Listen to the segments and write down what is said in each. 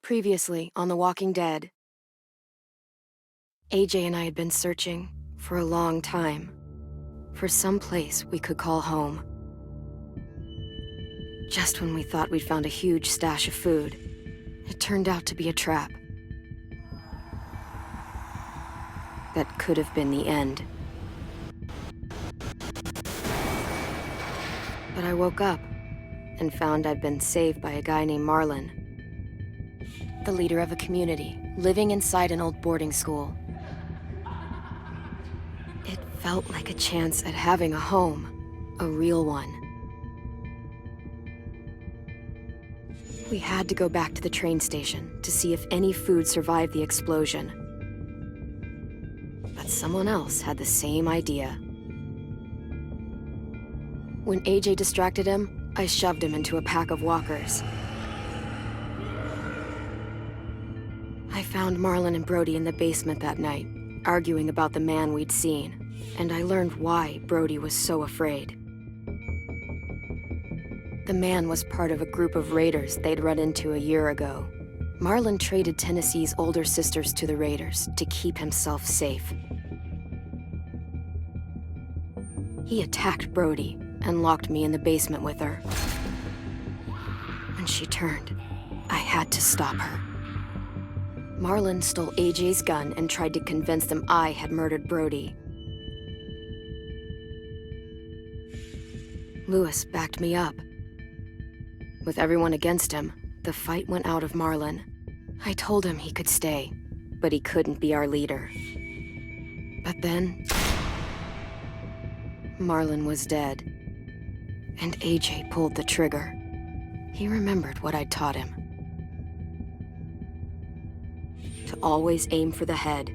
Previously on The Walking Dead, AJ and I had been searching for a long time for some place we could call home. Just when we thought we'd found a huge stash of food, it turned out to be a trap. That could have been the end. But I woke up and found I'd been saved by a guy named Marlon, the leader of a community living inside an old boarding school. It felt like a chance at having a home, a real one. We had to go back to the train station to see if any food survived the explosion. But someone else had the same idea. When AJ distracted him, I shoved him into a pack of walkers. I found Marlon and Brody in the basement that night, arguing about the man we'd seen, and I learned why Brody was so afraid. The man was part of a group of raiders they'd run into a year ago. Marlon traded Tennessee's older sisters to the raiders to keep himself safe. He attacked Brody and locked me in the basement with her. When she turned, I had to stop her. Marlon stole AJ's gun and tried to convince them I had murdered Brody. Lewis backed me up. With everyone against him, the fight went out of Marlon. I told him he could stay, but he couldn't be our leader. But then, Marlon was dead, and AJ pulled the trigger. He remembered what I'd taught him. To always aim for the head.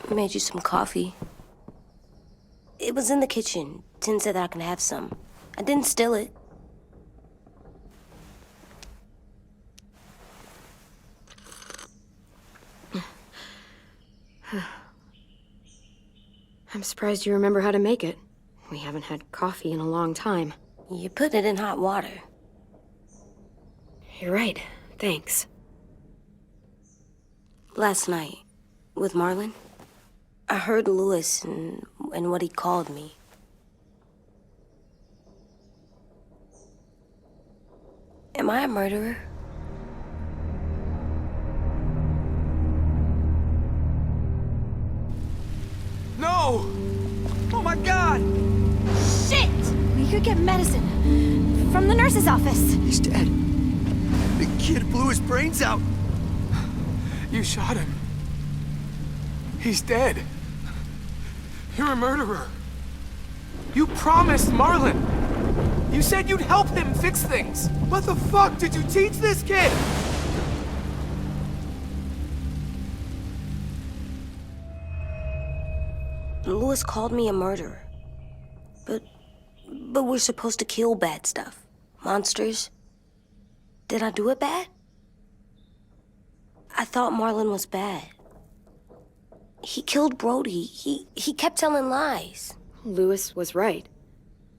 I made you some coffee. It was in the kitchen. Tin said that I can have some. I didn't steal it. I'm surprised you remember how to make it. We haven't had coffee in a long time. You put it in hot water. You're right. Thanks. Last night, with Marlon, I heard Lewis and what he called me. Am I a murderer? No! Oh my God! Shit! We could get medicine from the nurse's office. He's dead. The kid blew his brains out. You shot him. He's dead. You're a murderer. You promised Marlon. You said you'd help him fix things. What the fuck did you teach this kid? Lewis called me a murderer. But we're supposed to kill bad stuff. Monsters. Did I do it bad? I thought Marlon was bad. He killed Brody. He kept telling lies. Lewis was right.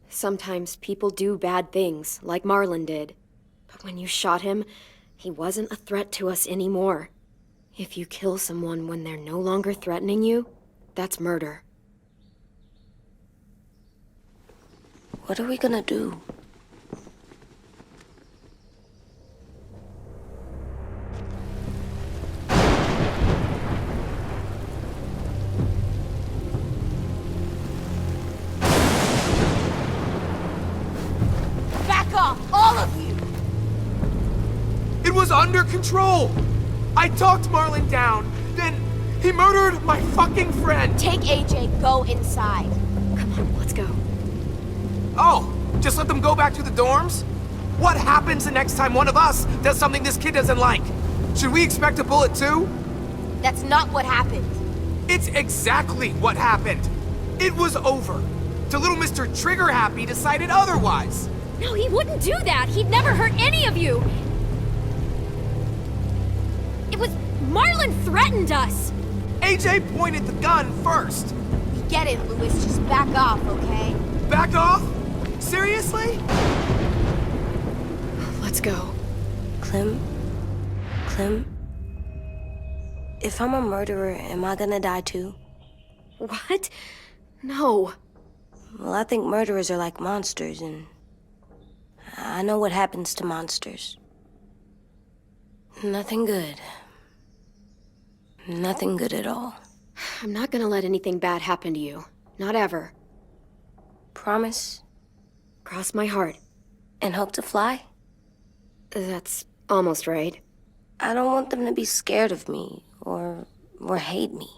Sometimes people do bad things, like Marlon did. But when you shot him, he wasn't a threat to us anymore. If you kill someone when they're no longer threatening you, that's murder. What are we gonna do? Back off, all of you! It was under control! I talked Marlon down, then he murdered my fucking friend! Take AJ, go inside. Come on, let's go. Oh, just let them go back to the dorms? What happens the next time one of us does something this kid doesn't like? Should we expect a bullet too? That's not what happened. It's exactly what happened. It was over. Till little Mr. Trigger Happy decided otherwise. No, he wouldn't do that. He'd never hurt any of you. It was... Marlon threatened us. AJ pointed the gun first. We get it, Lewis. Just back off, okay? Back off? Seriously? Let's go. Clem? If I'm a murderer, am I gonna die too? What? No. Well, I think murderers are like monsters, and I know what happens to monsters. Nothing good. Nothing good at all. I'm not gonna let anything bad happen to you. Not ever. Promise? Cross my heart. And hope to fly? That's almost right. I don't want them to be scared of me, or hate me.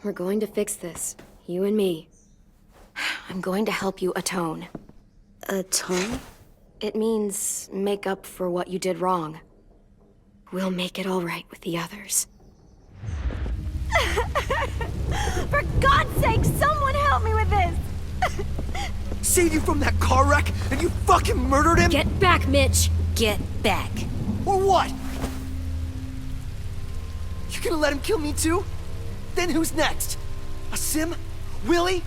We're going to fix this. You and me. I'm going to help you atone. Atone? It means make up for what you did wrong. We'll make it all right with the others. For God's sake, someone help me with this! Saved you from that car wreck, and you fucking murdered him? Get back, Mitch! Get back. Or what? You gonna let him kill me too? Then who's next? A Sim? Willie?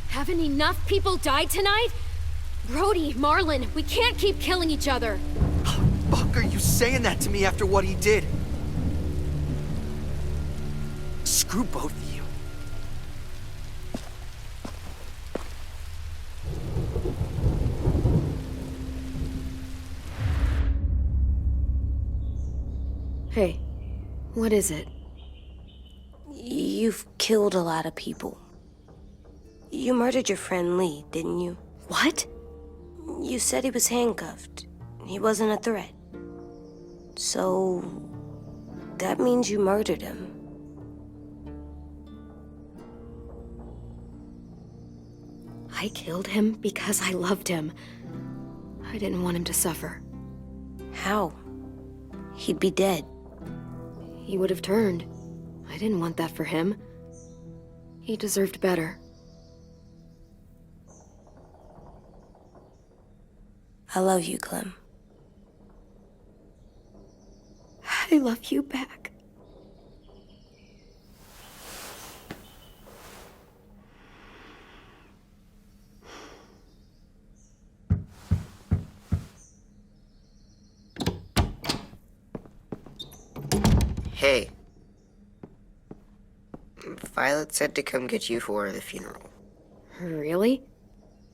Haven't enough people died tonight? Brody, Marlon, we can't keep killing each other. Fuck are you saying that to me after what he did? Screw both of you. Hey, what is it? You've killed a lot of people. You murdered your friend Lee, didn't you? What? You said he was handcuffed. He wasn't a threat. So... that means you murdered him. I killed him because I loved him. I didn't want him to suffer. How? He'd be dead. He would have turned. I didn't want that for him. He deserved better. I love you, Clem. I love you back. Hey. Violet said to come get you for the funeral. Really?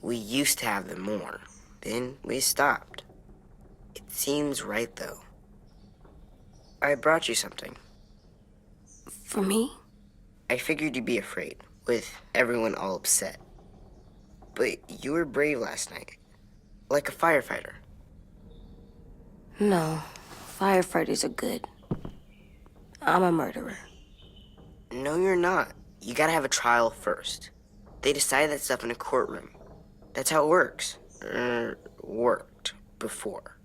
We used to have them more. Then we stopped. It seems right, though. I brought you something. For me? I figured you'd be afraid, with everyone all upset. But you were brave last night. Like a firefighter. No. Firefighters are good. I'm a murderer. No, you're not. You gotta have a trial first. They decide that stuff in a courtroom. That's how it works. Worked before.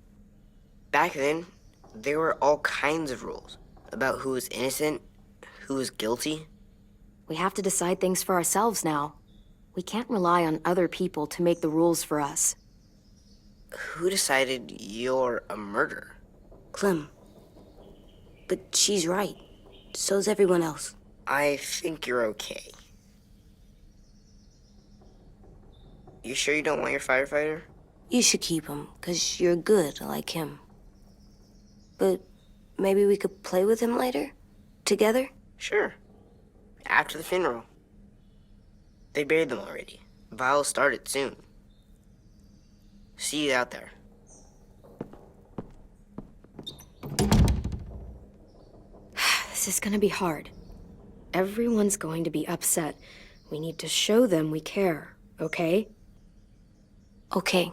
Back then, there were all kinds of rules about who was innocent, who was guilty. We have to decide things for ourselves now. We can't rely on other people to make the rules for us. Who decided you're a murderer? Clem. But she's right. So's everyone else. I think you're okay. You sure you don't want your firefighter? You should keep him, 'cause you're good like him. But maybe we could play with him later? Together? Sure. After the funeral. They buried them already. Vile'll start it soon. See you out there. This is gonna be hard. Everyone's going to be upset. We need to show them we care, okay? Okay.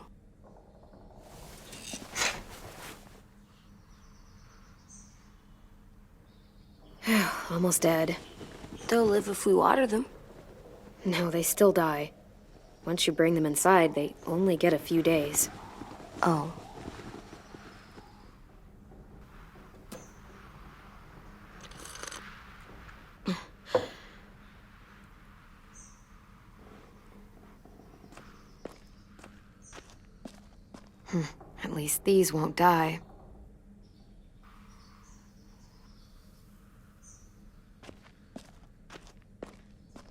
Almost dead. They'll live if we water them. No, they still die. Once you bring them inside, they only get a few days. Oh. At least these won't die.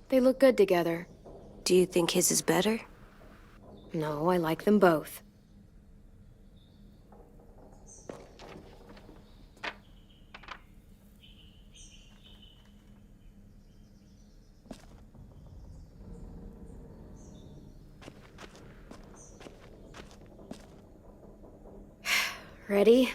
They look good together. Do you think his is better? No, I like them both. Ready?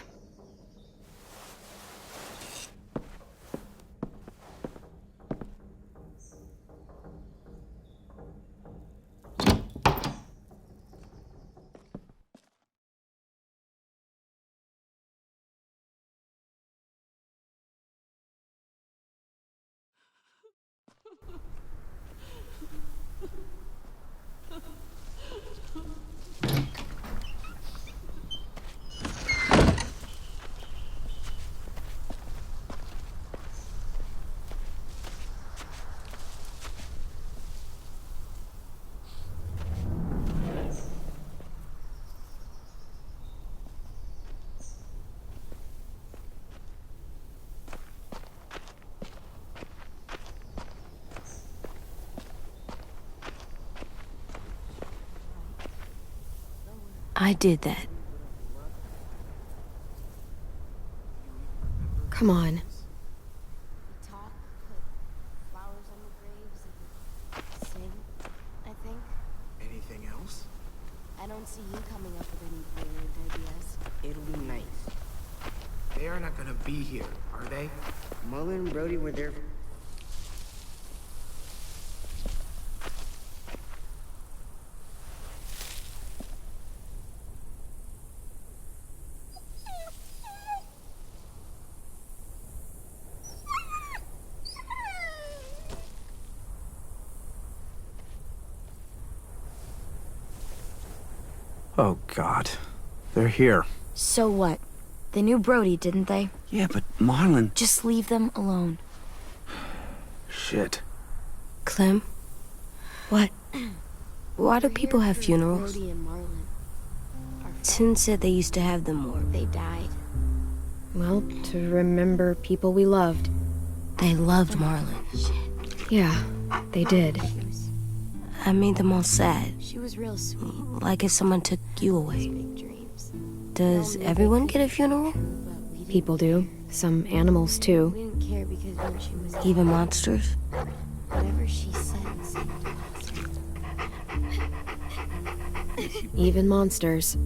I did that. Come on. Talk, put flowers on the graves, and sing, I think. Anything else? I don't see you coming up with any brilliant ideas. It'll be nice. They are not gonna be here, are they? Marlon and Brody were there. Oh, God. They're here. So what? They knew Brody, didn't they? Yeah, but Marlon... Just leave them alone. Shit. Clem? What? Why do people have funerals? Brody and Marlon. Tin said they used to have them more. They died. Well, to remember people we loved. They loved Marlon. Yeah, they did. I made them all sad. She was real sweet. Like if someone took you away. Big dreams. Does everyone get a funeral? But we didn't People do. Some animals, too. We didn't care because when she was Even monsters? whatever she said seemed possible. Even monsters.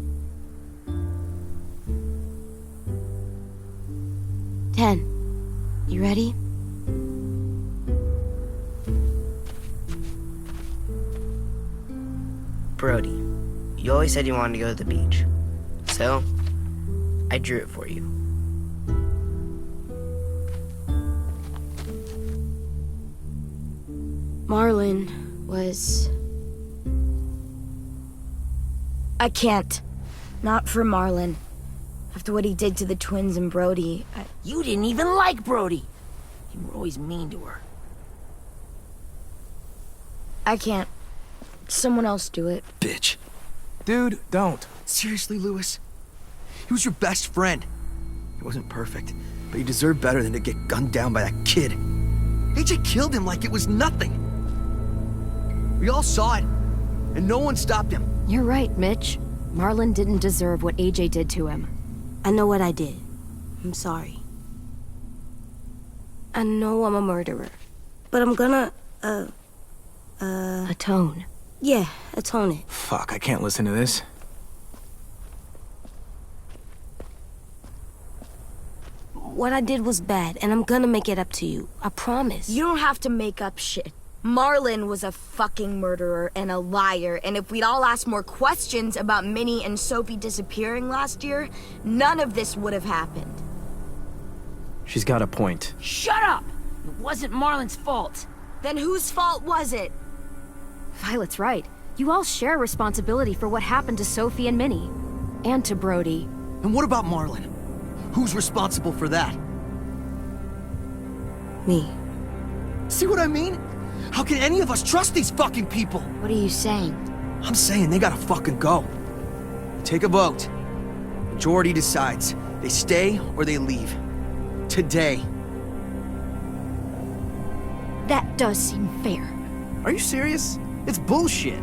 10. You ready? Brody, you always said you wanted to go to the beach. So, I drew it for you. Marlon was... I can't. Not for Marlon. After what he did to the twins and Brody, You didn't even like Brody. You were always mean to her. I can't. Someone else do it. Bitch. Dude, don't. Seriously, Lewis? He was your best friend. He wasn't perfect, but he deserved better than to get gunned down by that kid. AJ killed him like it was nothing. We all saw it, and no one stopped him. You're right, Mitch. Marlon didn't deserve what AJ did to him. I know what I did. I'm sorry. I know I'm a murderer. But I'm gonna, Atone. yeah, atone it. Fuck, I can't listen to this. What I did was bad, and I'm gonna make it up to you. I promise. You don't have to make up shit. Marlon was a fucking murderer and a liar, and if we'd all asked more questions about Minnie and Sophie disappearing last year, none of this would have happened. She's got a point. Shut up! It wasn't Marlon's fault. Then whose fault was it? Violet's right. You all share responsibility for what happened to Sophie and Minnie. And to Brody. And what about Marlon? Who's responsible for that? Me. See what I mean? How can any of us trust these fucking people? What are you saying? I'm saying they gotta fucking go. Take a vote. Majority decides. They stay or they leave. Today. That does seem fair. Are you serious? It's bullshit.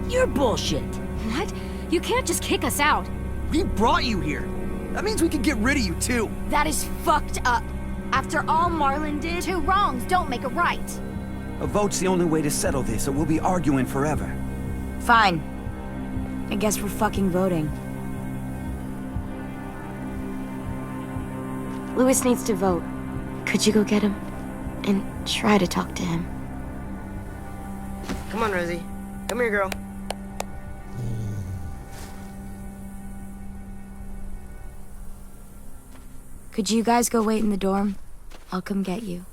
You're bullshit. What? You can't just kick us out. We brought you here. That means we can get rid of you too. That is fucked up. After all Marlon did... Two wrongs don't make a right. A vote's the only way to settle this, or we'll be arguing forever. Fine. I guess we're fucking voting. Louis needs to vote. Could you go get him? And try to talk to him. Come on, Rosie. Come here, girl. Could you guys go wait in the dorm? I'll come get you.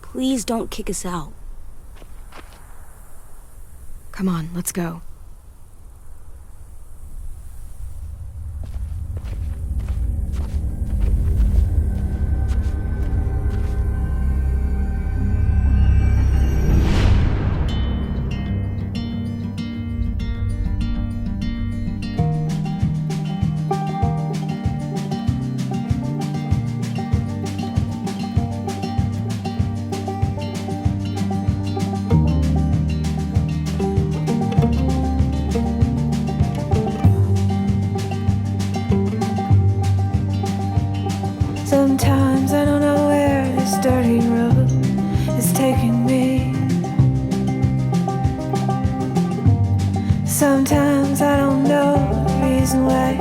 Please don't kick us out. Come on, let's go. Sometimes I don't know where this dirty road is taking me. Sometimes I don't know the reason why,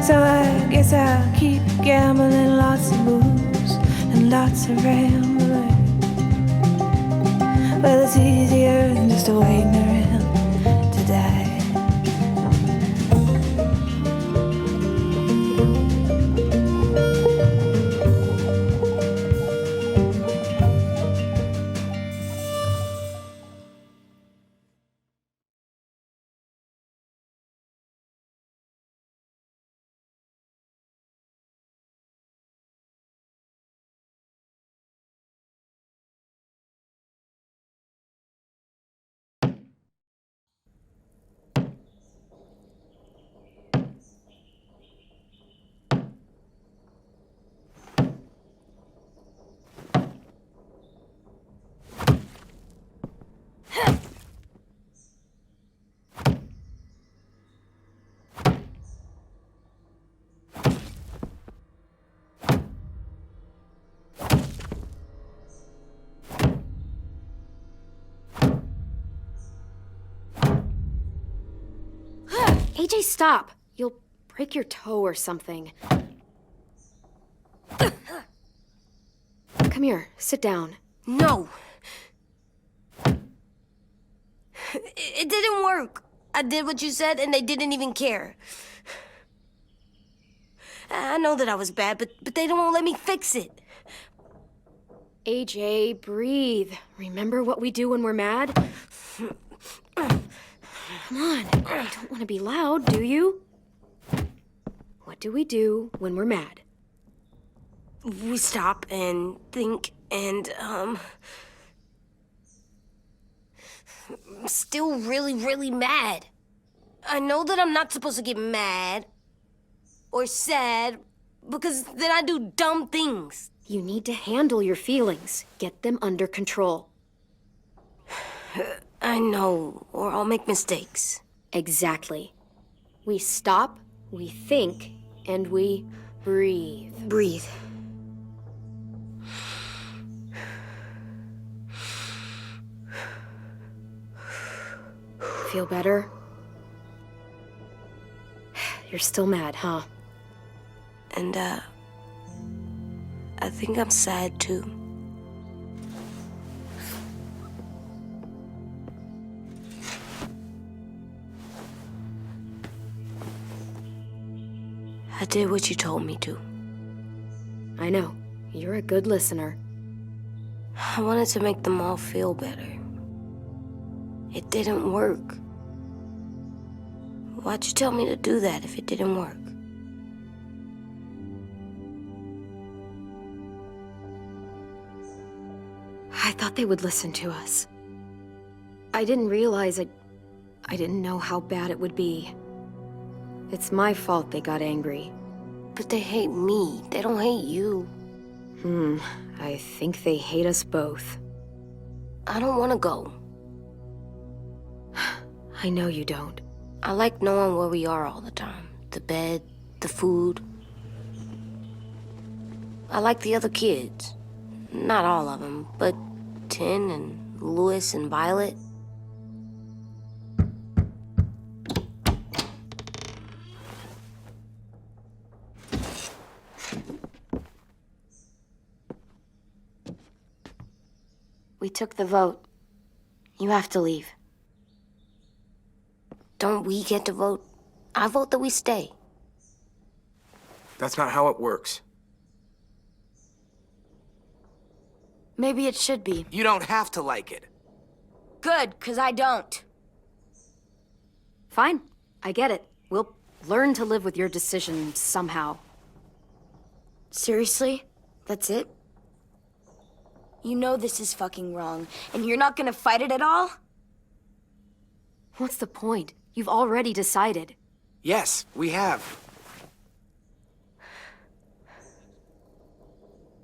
so I guess I'll keep gambling, lots of moves and lots of rambling. Well, it's easier than just waiting around to die. AJ, stop! You'll break your toe or something. Come here, sit down. No. It didn't work. I did what you said, and they didn't even care. I know that I was bad, but they don't let me fix it. AJ, breathe. Remember what we do when we're mad? Come on, you don't want to be loud, do you? What do we do when we're mad? We stop and think and, I'm still really, really mad. I know that I'm not supposed to get mad or sad because then I do dumb things. You need to handle your feelings. Get them under control. I know, or I'll make mistakes. Exactly. We stop, we think, and we breathe. Breathe. Feel better? You're still mad, huh? And, I think I'm sad too. I did what you told me to. I know. You're a good listener. I wanted to make them all feel better. It didn't work. Why'd you tell me to do that if it didn't work? I thought they would listen to us. I didn't realize I didn't know how bad it would be. It's my fault they got angry. But they hate me. They don't hate you. I think they hate us both. I don't want to go. I know you don't. I like knowing where we are all the time. The bed, the food. I like the other kids. Not all of them, but Tin and Louis and Violet. We took the vote. You have to leave. Don't we get to vote? I vote that we stay. That's not how it works. Maybe it should be. You don't have to like it. Good, 'cause I don't. Fine. I get it. We'll learn to live with your decision somehow. Seriously? That's it? You know this is fucking wrong, and you're not gonna fight it at all? What's the point? You've already decided. Yes, we have.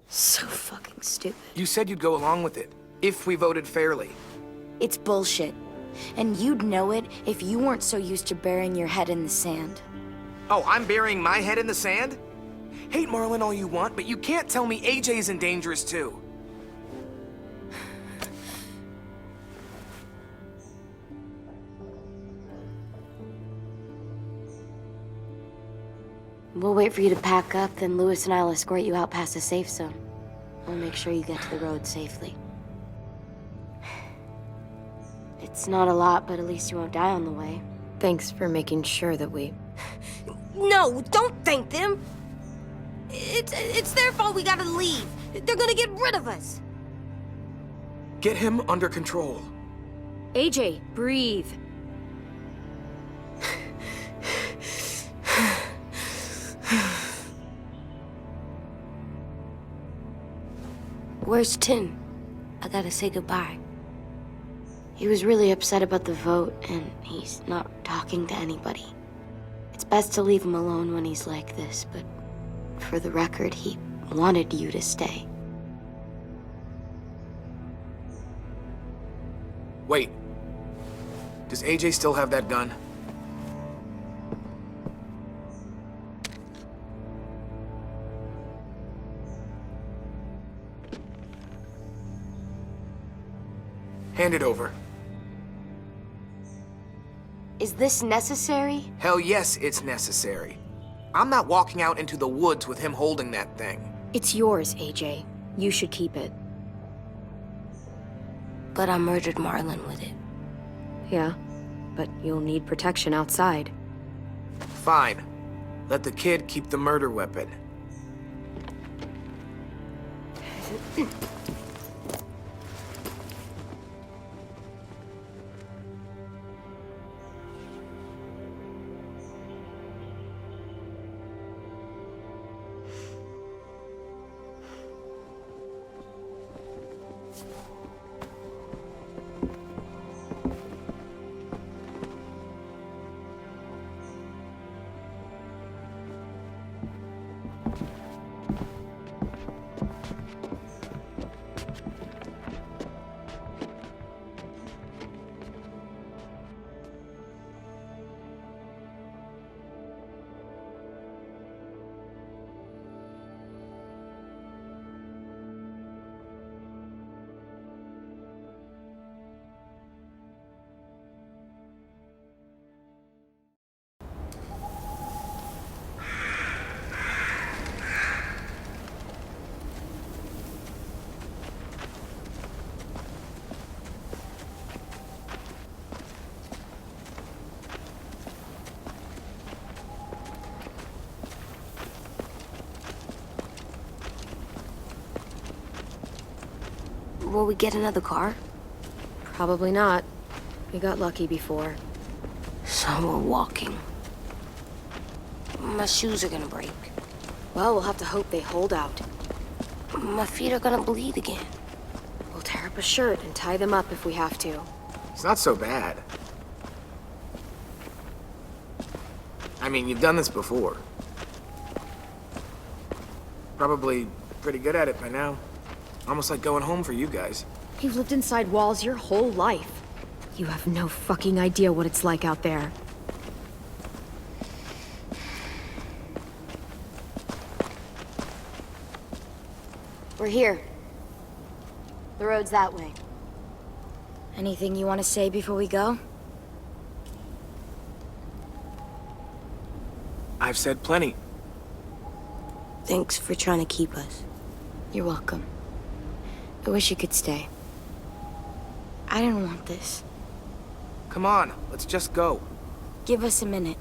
So fucking stupid. You said you'd go along with it, if we voted fairly. It's bullshit. And you'd know it if you weren't so used to burying your head in the sand. Oh, I'm burying my head in the sand? Hate Marlon all you want, but you can't tell me AJ's in dangerous too. We'll wait for you to pack up, then Louis and I'll escort you out past the safe zone. We'll make sure you get to the road safely. It's not a lot, but at least you won't die on the way. Thanks for making sure that we... No, don't thank them! It's their fault we gotta leave. They're gonna get rid of us. Get him under control. AJ, breathe. Where's Tin? I gotta say goodbye. He was really upset about the vote, and he's not talking to anybody. It's best to leave him alone when he's like this, but for the record, he wanted you to stay. Wait. Does AJ still have that gun? Hand it over. Is this necessary? Hell yes, it's necessary. I'm not walking out into the woods with him holding that thing. It's yours, AJ. You should keep it. But I murdered Marlon with it. Yeah, but you'll need protection outside. Fine. Let the kid keep the murder weapon. Will we get another car? Probably not. We got lucky before. So we're walking. My shoes are gonna break. Well, we'll have to hope they hold out. My feet are gonna bleed again. We'll tear up a shirt and tie them up if we have to. It's not so bad. I mean, you've done this before. Probably pretty good at it by now. Almost like going home for you guys. You've lived inside walls your whole life. You have no fucking idea what it's like out there. We're here. The road's that way. Anything you want to say before we go? I've said plenty. Thanks for trying to keep us. You're welcome. I wish you could stay. I didn't want this. Come on, let's just go. Give us a minute,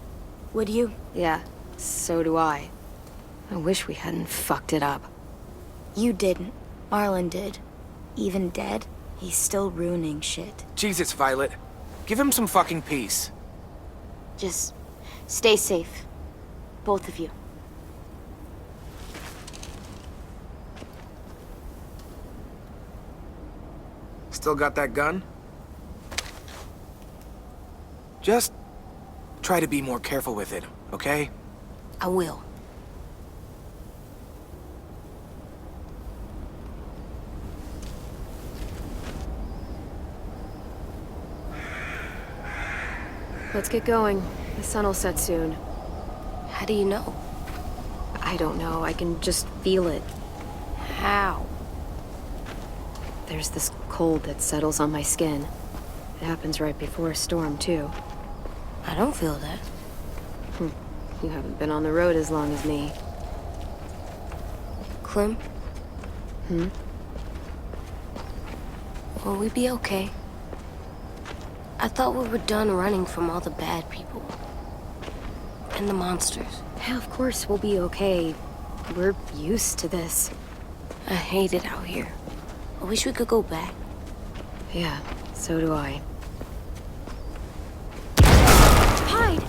would you? Yeah, so do I. I wish we hadn't fucked it up. You didn't. Marlon did. Even dead, he's still ruining shit. Jesus, Violet. Give him some fucking peace. Just stay safe. Both of you. Still got that gun? Just try to be more careful with it, okay? I will. Let's get going. The sun will set soon. How do you know? I don't know. I can just feel it. How? There's this cold that settles on my skin. It happens right before a storm, too. I don't feel that. You haven't been on the road as long as me. Clem? Will we be okay? I thought we were done running from all the bad people. And the monsters. Yeah, of course we'll be okay. We're used to this. I hate it out here. I wish we could go back. Yeah, so do I. Hide!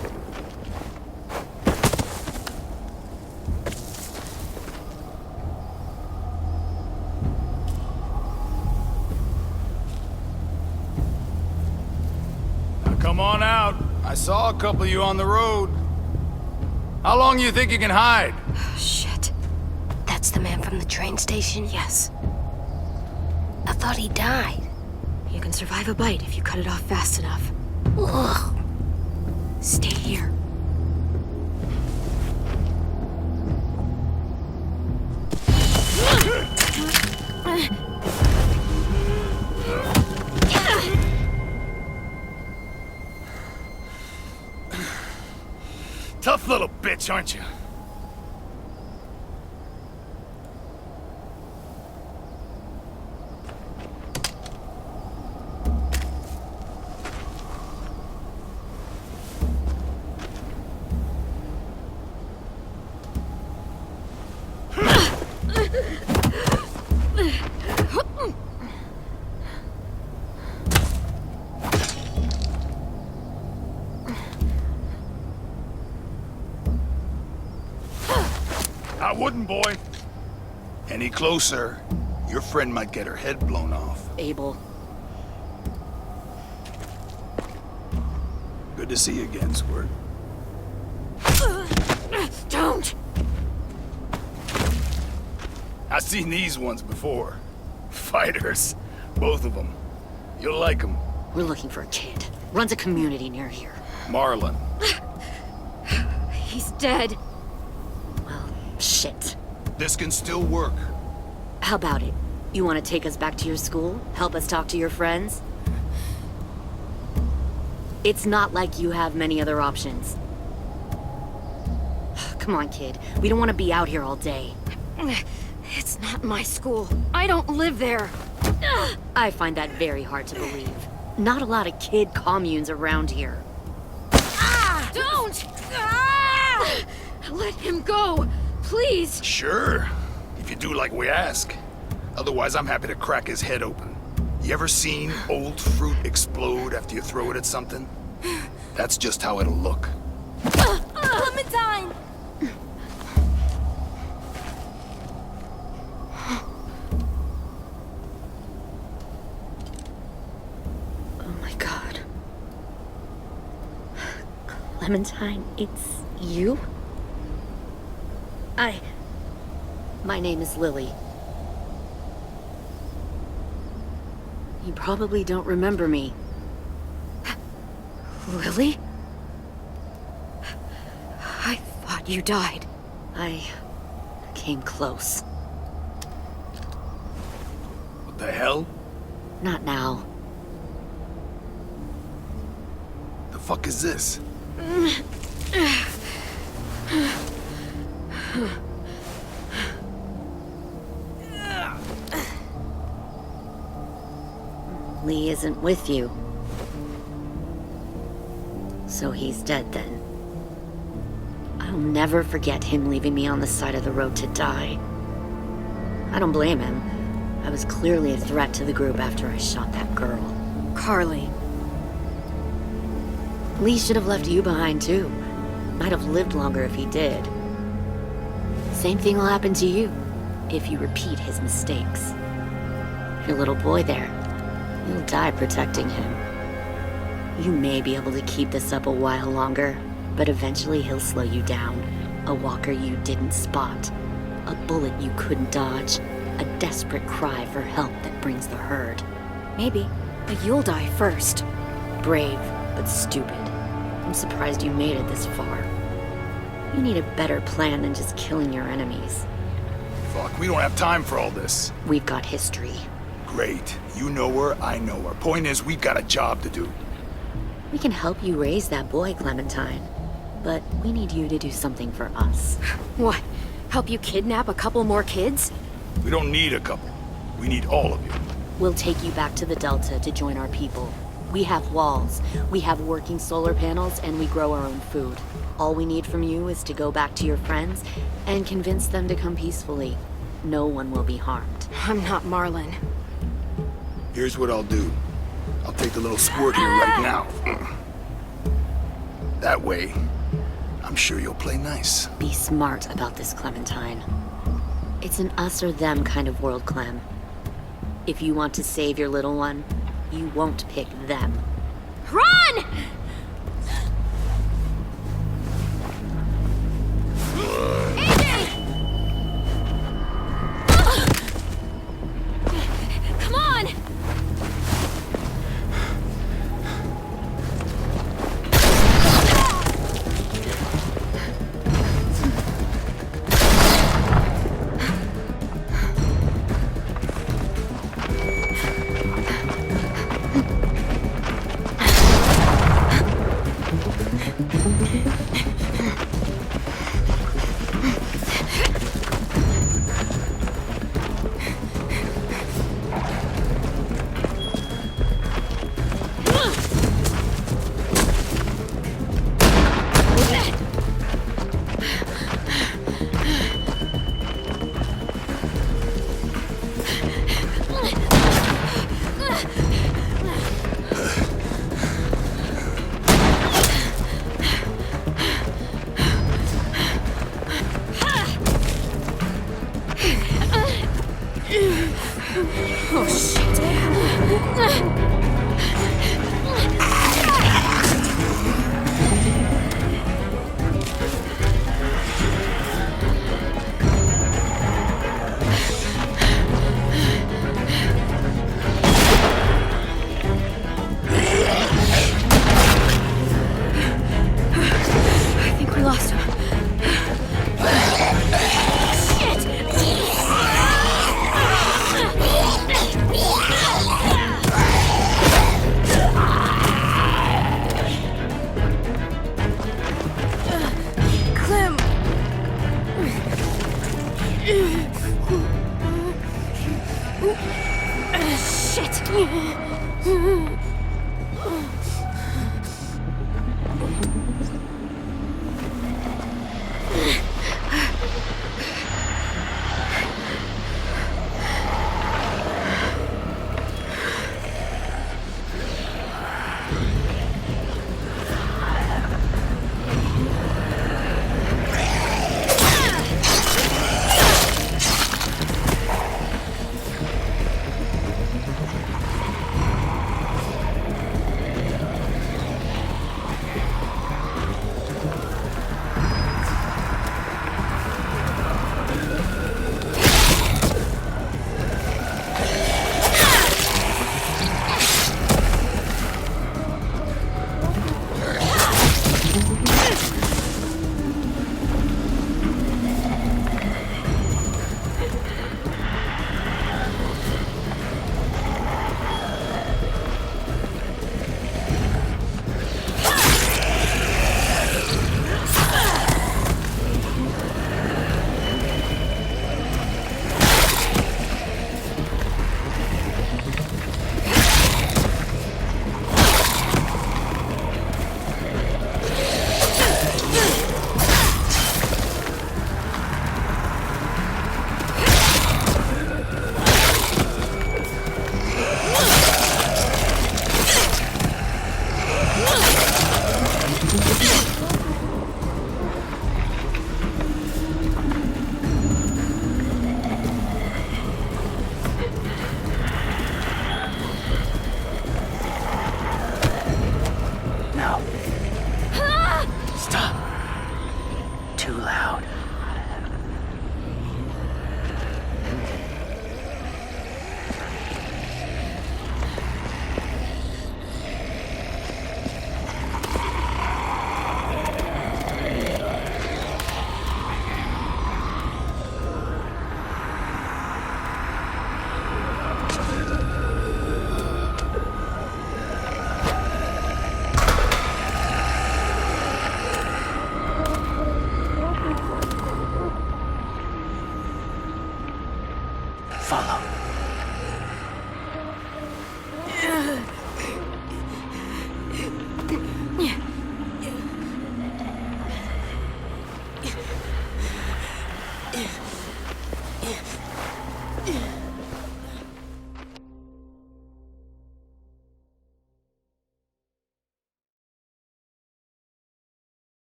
Now come on out. I saw a couple of you on the road. How long you think you can hide? Shit. That's the man from the train station? Yes. I thought he died. You can survive a bite if you cut it off fast enough. Ugh. Stay here. Tough little bitch, aren't you? I wouldn't, boy. Any closer, your friend might get her head blown off. Abel. Good to see you again, Squirt. Don't! I've seen these ones before. Fighters. Both of them. You'll like them. We're looking for a kid. Runs a community near here. Marlon. He's dead. Well, shit. This can still work. How about it? You want to take us back to your school? Help us talk to your friends? It's not like you have many other options. Come on, kid. We don't want to be out here all day. It's not my school. I don't live there. I find that very hard to believe. Not a lot of kid communes around here. Don't! Let him go, please. Sure. If you do like we ask. Otherwise, I'm happy to crack his head open. You ever seen old fruit explode after you throw it at something? That's just how it'll look. Clementine! Oh my god. Clementine, it's you? My name is Lily. You probably don't remember me. Lily? I thought you died. I came close. What the hell? Not now. The fuck is this? Lee isn't with you. So he's dead then. I'll never forget him leaving me on the side of the road to die. I don't blame him. I was clearly a threat to the group after I shot that girl. Carly. Lee should have left you behind too. Might have lived longer if he did. Same thing will happen to you if you repeat his mistakes. Your little boy there, you'll die protecting him. You may be able to keep this up a while longer, but eventually he'll slow you down. A walker you didn't spot. A bullet you couldn't dodge. A desperate cry for help that brings the herd. Maybe, but you'll die first. Brave, but stupid. I'm surprised you made it this far. You need a better plan than just killing your enemies. Fuck, we don't have time for all this. We've got history. Great. You know her, I know her. Point is, we've got a job to do. We can help you raise that boy, Clementine. But we need you to do something for us. What? Help you kidnap a couple more kids? We don't need a couple. We need all of you. We'll take you back to the Delta to join our people. We have walls, we have working solar panels, and we grow our own food. All we need from you is to go back to your friends and convince them to come peacefully. No one will be harmed. I'm not Marlon. Here's what I'll do. I'll take the little squirt here right now. That way, I'm sure you'll play nice. Be smart about this, Clementine. It's an us or them kind of world, Clem. If you want to save your little one, you won't pick them. Run! Come on! Follow.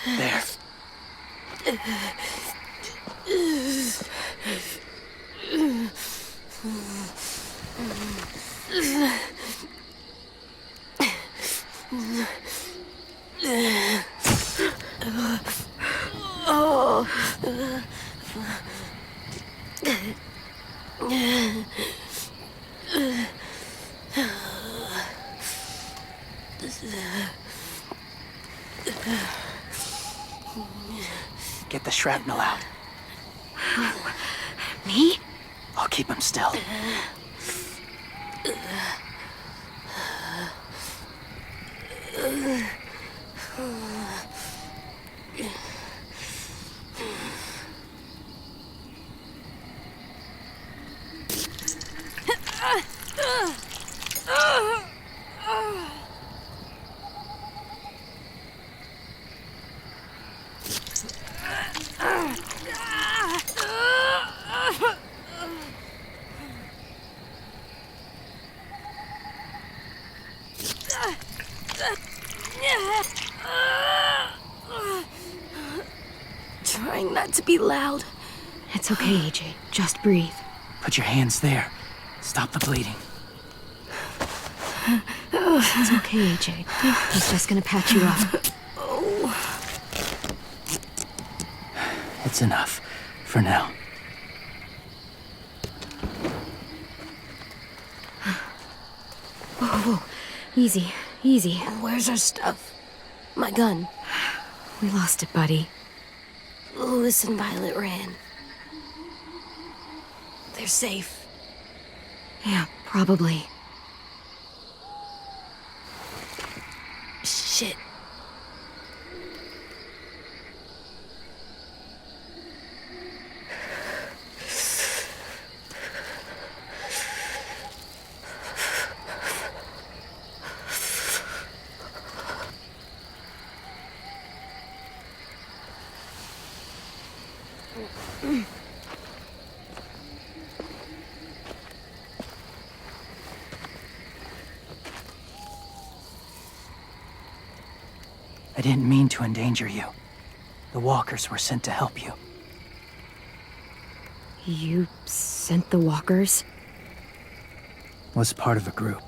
There. Get the shrapnel out. Me? I'll keep him still. Trying not to be loud. It's okay, AJ. Just breathe. Put your hands there. Stop the bleeding. It's okay, AJ. He's just gonna patch you up. It's enough. For now. Whoa. Easy. Easy. Where's our stuff? My gun. We lost it, buddy. Louis and Violet ran. They're safe. Yeah, probably. Shit. I didn't mean to endanger you. The walkers were sent to help you. You sent the walkers? Was part of a group.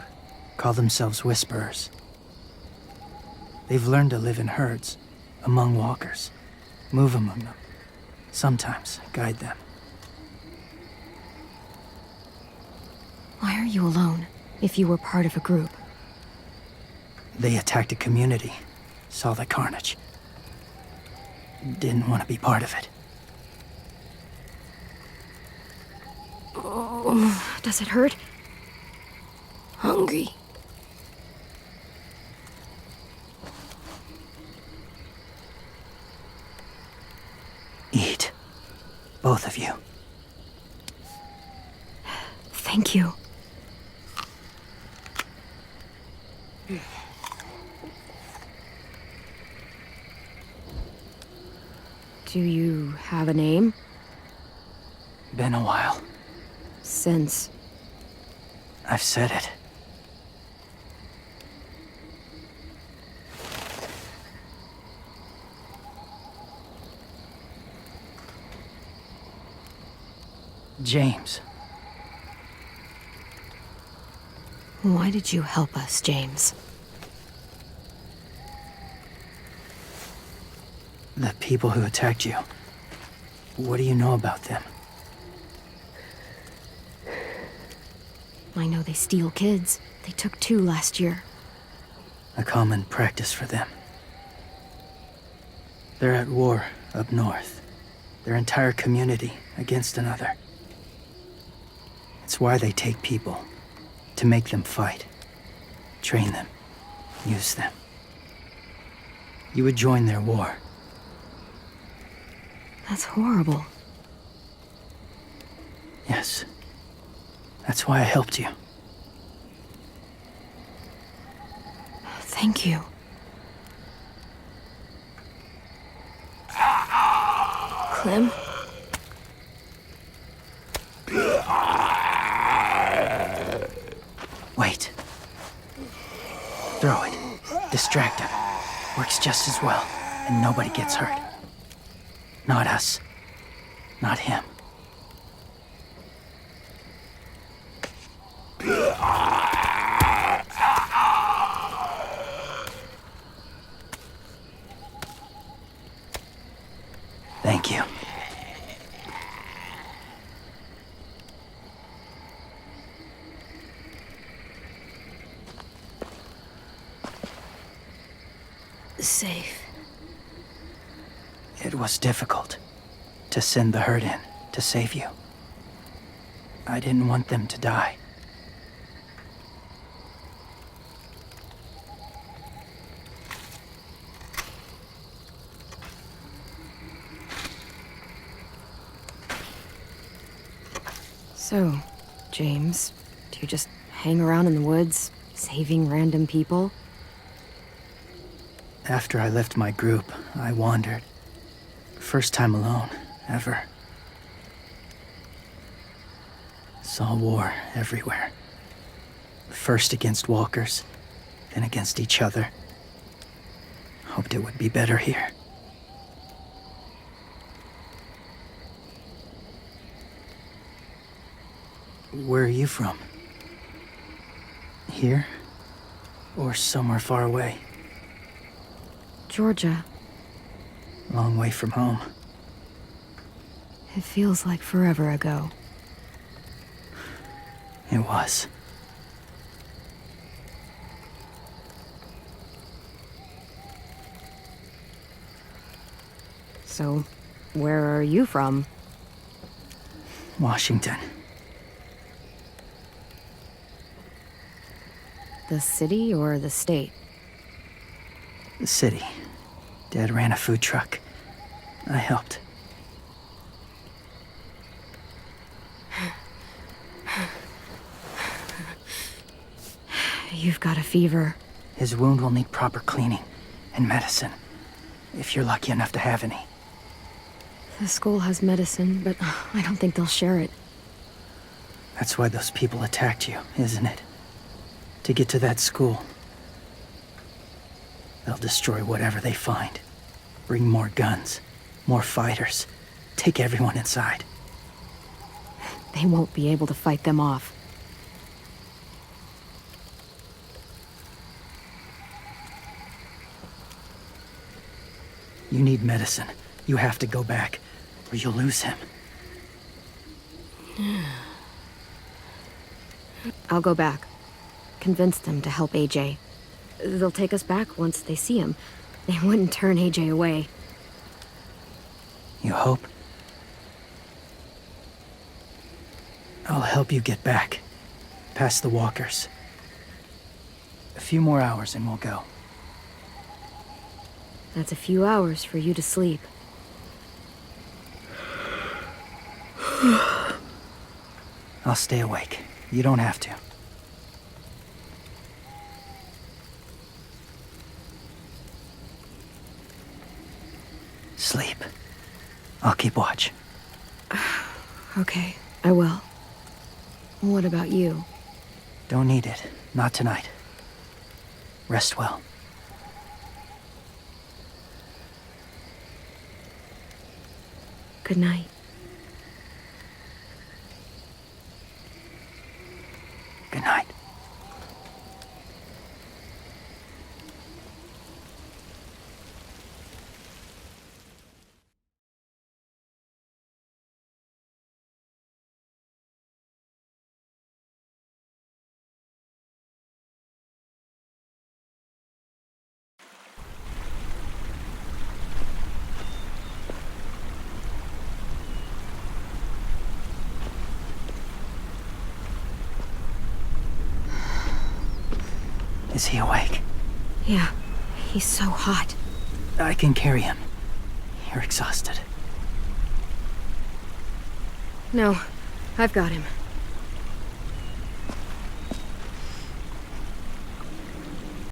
Call themselves Whisperers. They've learned to live in herds, among walkers. Move among them. Sometimes guide them. Why are you alone, if you were part of a group? They attacked a community. Saw the carnage. Didn't want to be part of it. Oh, does it hurt? Hungry. Eat. Both of you. Thank you. Do you have a name? Been a while. Since... I've said it. James. Why did you help us, James? The people who attacked you. What do you know about them? I know they steal kids. They took 2 last year. A common practice for them. They're at war up north. Their entire community against another. It's why they take people. To make them fight. Train them. Use them. You would join their war. That's horrible. Yes. That's why I helped you. Thank you. Clem? Wait. Throw it. Distract him. Works just as well, and nobody gets hurt. Not us. Not him. Thank you. Safe. It was difficult to send the herd in to save you. I didn't want them to die. So, James, do you just hang around in the woods, saving random people? After I left my group, I wandered. First time alone, ever. Saw war everywhere. First against walkers, then against each other. Hoped it would be better here. Where are you from? Here? Or somewhere far away? Georgia. Long way from home. It feels like forever ago. It was. So, where are you from? Washington. The city or the state? The city. Dad ran a food truck. I helped. You've got a fever. His wound will need proper cleaning and medicine, if you're lucky enough to have any. The school has medicine, but I don't think they'll share it. That's why those people attacked you, isn't it? To get to that school. They'll destroy whatever they find. Bring more guns, more fighters. Take everyone inside. They won't be able to fight them off. You need medicine. You have to go back, or you'll lose him. I'll go back. Convince them to help AJ. They'll take us back once they see him. They wouldn't turn AJ away. You hope? I'll help you get back. Past the walkers. A few more hours and we'll go. That's a few hours for you to sleep. I'll stay awake. You don't have to. Sleep. I'll keep watch. Okay, I will. What about you? Don't need it. Not tonight. Rest well. Good night. Good night. Is he awake? Yeah, he's so hot. I can carry him. You're exhausted. No, I've got him.